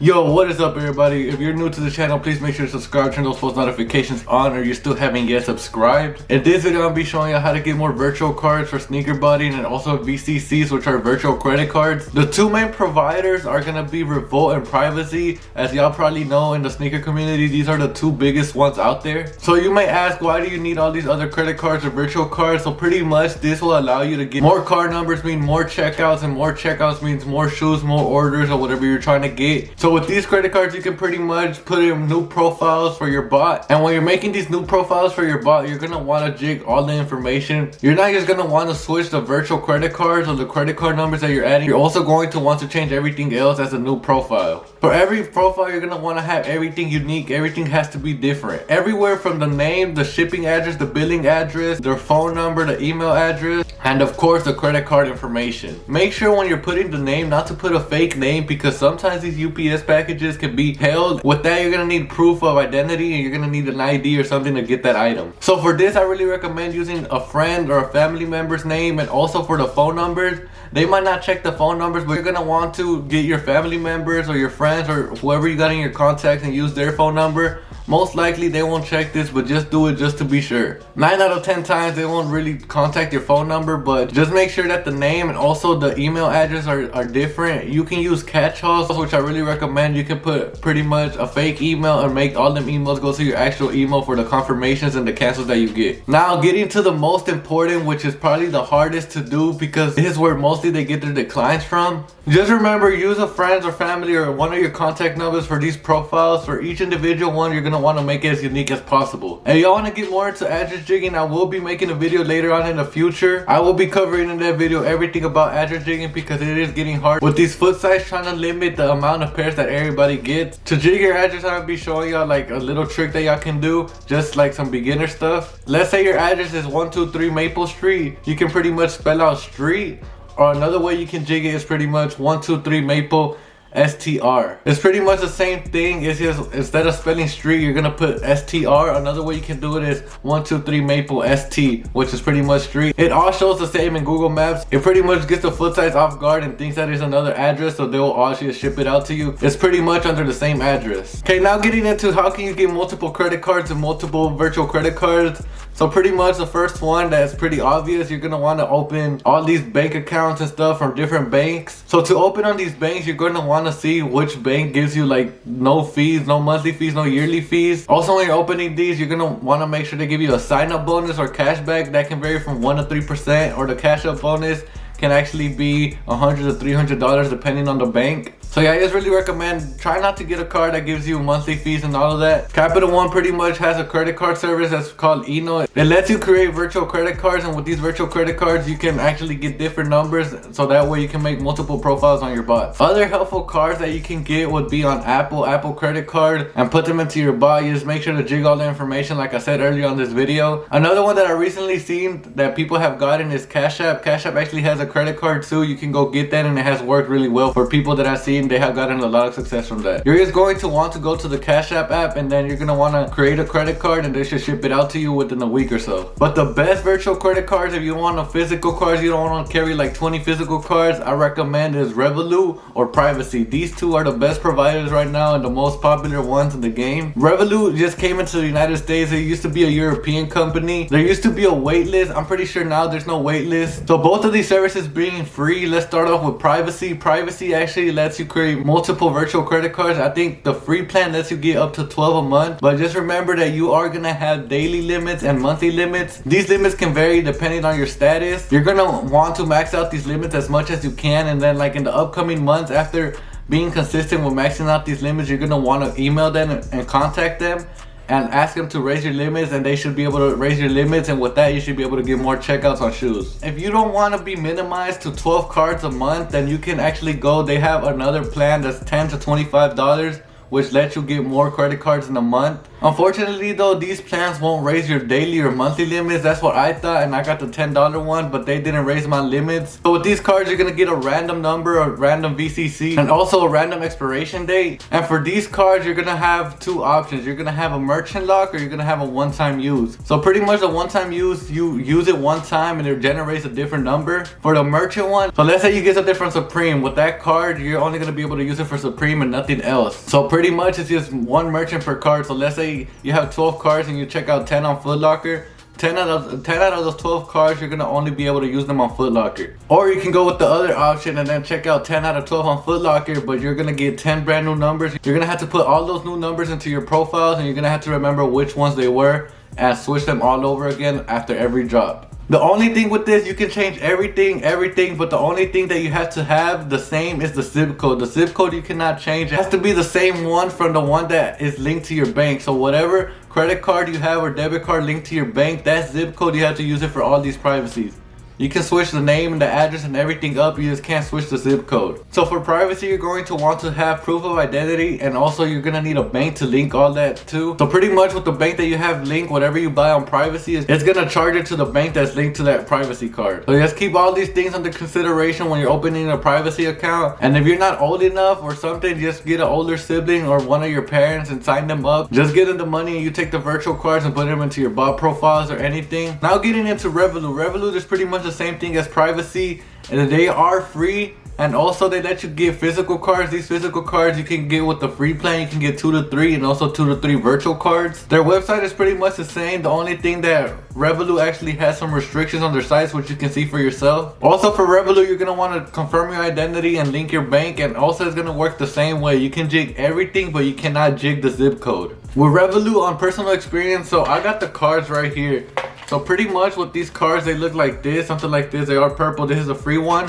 Yo, what is up everybody? If you're new to the channel, please make sure to subscribe, turn those post notifications on, or you still haven't yet subscribed. In this video, I'll be showing you how to get more virtual cards for sneaker buying and also VCCs, which are virtual credit cards. The two main providers are gonna be Revolut and Privacy. As y'all probably know, in the sneaker community, these are the two biggest ones out there. So you may ask, why do you need all these other credit cards or virtual cards? So pretty much this will allow you to get more card numbers, mean more checkouts, and more checkouts means more shoes, more orders, or whatever you're trying to get. So with these credit cards, you can pretty much put in new profiles for your bot. And when you're making these new profiles for your bot, you're gonna want to jig all the information. You're not just gonna want to switch the virtual credit cards or the credit card numbers that you're adding. You're also going to want to change everything else as a new profile. For every profile, you're gonna want to have everything unique. Everything has to be different. Everywhere from the name, the shipping address, the billing address, their phone number, the email address, and of course the credit card information. Make sure when you're putting the name not to put a fake name, because sometimes these UPS packages can be held. With that, you're gonna need proof of identity and you're gonna need an ID or something to get that item. So for this, I really recommend using a friend or a family member's name. And also for the phone numbers, they might not check the phone numbers, but you're gonna want to get your family members or your friends or whoever you got in your contacts and use their phone number. Most likely they won't check this, but just do it just to be sure. 9 out of 10 times they won't really contact your phone number, but just make sure that the name and also the email address are different. You can use catch-alls, which I really recommend. You can put pretty much a fake email and make all them emails go to your actual email for the confirmations and the cancels that you get. Now getting to the most important, which is probably the hardest to do because this is where mostly they get their declines from. Just remember, use a friend or family or one of your contact numbers for these profiles. For each individual one, you're gonna want to make it as unique as possible. And y'all want to get more into address jigging, I will be making a video later on in the future. I will be covering in that video everything about address jigging because it is getting hard with these footsites, trying to limit the amount of pairs that everybody gets. To jig your address, I'll be showing y'all like a little trick that y'all can do, just like some beginner stuff. Let's say your address is 123 Maple Street. You can pretty much spell out street, or another way you can jig it is pretty much 123 Maple STR. It's pretty much the same thing. It's just instead of spelling street, you're gonna put STR. Another way you can do it is 123 Maple ST, which is pretty much street. It all shows the same in Google Maps. It pretty much gets the footsites off guard and thinks that is another address, so they will actually ship it out to you. It's pretty much under the same address. Okay, now getting into how can you get multiple credit cards and multiple virtual credit cards. So pretty much the first one that's pretty obvious, you're gonna want to open all these bank accounts and stuff from different banks. So to open on these banks, you're gonna want to see which bank gives you like no fees, no monthly fees, no yearly fees. Also, when you're opening these, you're gonna want to make sure they give you a sign-up bonus or cashback that can vary from 1 to 3%, or the cash-up bonus can actually be $100 to $300 depending on the bank. So yeah, I just really recommend try not to get a card that gives you monthly fees and all of that. Capital One pretty much has a credit card service that's called Eno. It lets you create virtual credit cards, and with these virtual credit cards you can actually get different numbers, so that way you can make multiple profiles on your bots. Other helpful cards that you can get would be on Apple credit card, and put them into your bot. You just make sure to jig all the information like I said earlier on this video. Another one that I recently seen that people have gotten is Cash App. Cash App actually has a credit card too. You can go get that, and it has worked really well for people that I've seen. They have gotten a lot of success from that. You're just going to want to go to the Cash App app, and then you're going to want to create a credit card, and they should ship it out to you within a week or so. But the best virtual credit cards, if you want a physical cards, you don't want to carry like 20 physical cards, I recommend is Revolut or Privacy. These two are the best providers right now and the most popular ones in the game. Revolut just came into the United States. It used to be a European company. There used to be a wait list. I'm pretty sure now there's no wait list. So both of these services being free. Let's start off with Privacy. Privacy actually lets you create multiple virtual credit cards. I think the free plan lets you get up to 12 a month, but just remember that you are gonna have daily limits and monthly limits. These limits can vary depending on your status. You're gonna want to max out these limits as much as you can, and then like in the upcoming months, after being consistent with maxing out these limits, you're gonna want to email them and contact them and ask them to raise your limits, and they should be able to raise your limits, and with that you should be able to get more checkouts on shoes. If you don't want to be minimized to 12 cards a month, then you can actually go, they have another plan that's $10 to $25, which lets you get more credit cards in a month. Unfortunately though, these plans won't raise your daily or monthly limits. That's what I thought, and I got the $10 one, but they didn't raise my limits. So with these cards, you're gonna get a random number, a random VCC, and also a random expiration date. And for these cards, you're gonna have two options. You're gonna have a merchant lock, or you're gonna have a one-time use. So pretty much the one-time use, you use it one time and it generates a different number. For the merchant one, so let's say you get something from Supreme. With that card, you're only gonna be able to use it for Supreme and nothing else. So pretty much it's just one merchant per card. So let's say you have 12 cards and you check out 10 on Foot Locker. 10 out of those 12 cards, you're gonna only be able to use them on Foot Locker. Or you can go with the other option and then check out 10 out of 12 on Foot Locker, but you're gonna get 10 brand new numbers. You're gonna have to put all those new numbers into your profiles, and you're gonna have to remember which ones they were and switch them all over again after every drop. The only thing with this, you can change everything, but the only thing that you have to have the same is the zip code. The zip code you cannot change. It has to be the same one from the one that is linked to your bank. So whatever credit card you have or debit card linked to your bank, that zip code, you have to use it for all these privacies. You can switch the name and the address and everything up, you just can't switch the zip code. So for privacy, you're going to want to have proof of identity, and also you're gonna need a bank to link all that too. So pretty much with the bank that you have linked, whatever you buy on privacy, it's gonna charge it to the bank that's linked to that privacy card. So just keep all these things under consideration when you're opening a privacy account. And if you're not old enough or something, just get an older sibling or one of your parents and sign them up. Just get them the money and you take the virtual cards and put them into your bot profiles or anything. Now getting into Revolut. Revolut is pretty much the same thing as privacy, and they are free, and also they let you get physical cards. These physical cards you can get with the free plan. You can get 2 to 3 and also 2 to 3 virtual cards. Their website is pretty much the same. The only thing that Revolut actually has some restrictions on their sites, which you can see for yourself. Also for Revolut, you're gonna want to confirm your identity and link your bank, and also it's gonna work the same way. You can jig everything, but you cannot jig the zip code. With Revolut, on personal experience, so I got the cards right here. So pretty much with these cards, they look like this, something like this. They are purple. This is a free one.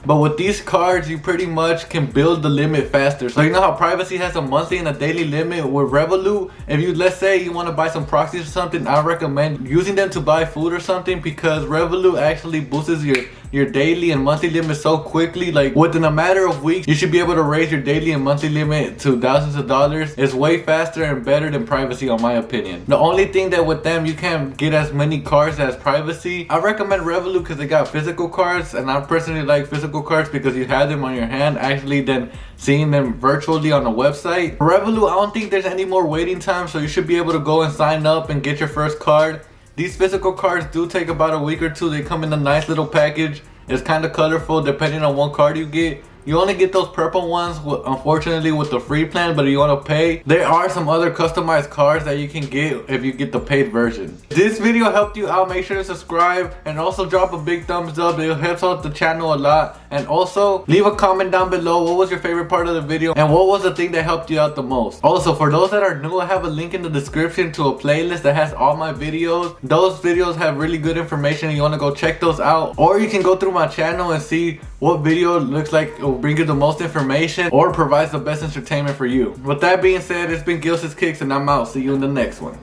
But with these cards, you pretty much can build the limit faster. So you know how privacy has a monthly and a daily limit? With Revolut, if you, let's say you want to buy some proxies or something, I recommend using them to buy food or something, because Revolut actually boosts your daily and monthly limit so quickly. Like within a matter of weeks, you should be able to raise your daily and monthly limit to thousands of dollars. It's way faster and better than privacy, in my opinion. The only thing that with them, you can't get as many cards as privacy. I recommend Revolut because they got physical cards, and I personally like physical cards because you have them on your hand actually than seeing them virtually on the website. For Revolut, I don't think there's any more waiting time, so you should be able to go and sign up and get your first card. These physical cards do take about a week or two. They come in a nice little package. It's kind of colorful depending on what card you get. You only get those purple ones, unfortunately, with the free plan, but if you want to pay, there are some other customized cards that you can get if you get the paid version. If this video helped you out, make sure to subscribe and also drop a big thumbs up. It helps out the channel a lot. And also, leave a comment down below. What was your favorite part of the video? And what was the thing that helped you out the most? Also, for those that are new, I have a link in the description to a playlist that has all my videos. Those videos have really good information and you want to go check those out. Or you can go through my channel and see what video looks like it will bring you the most information or provides the best entertainment for you. With that being said, it's been Gils's Kicks and I'm out. See you in the next one.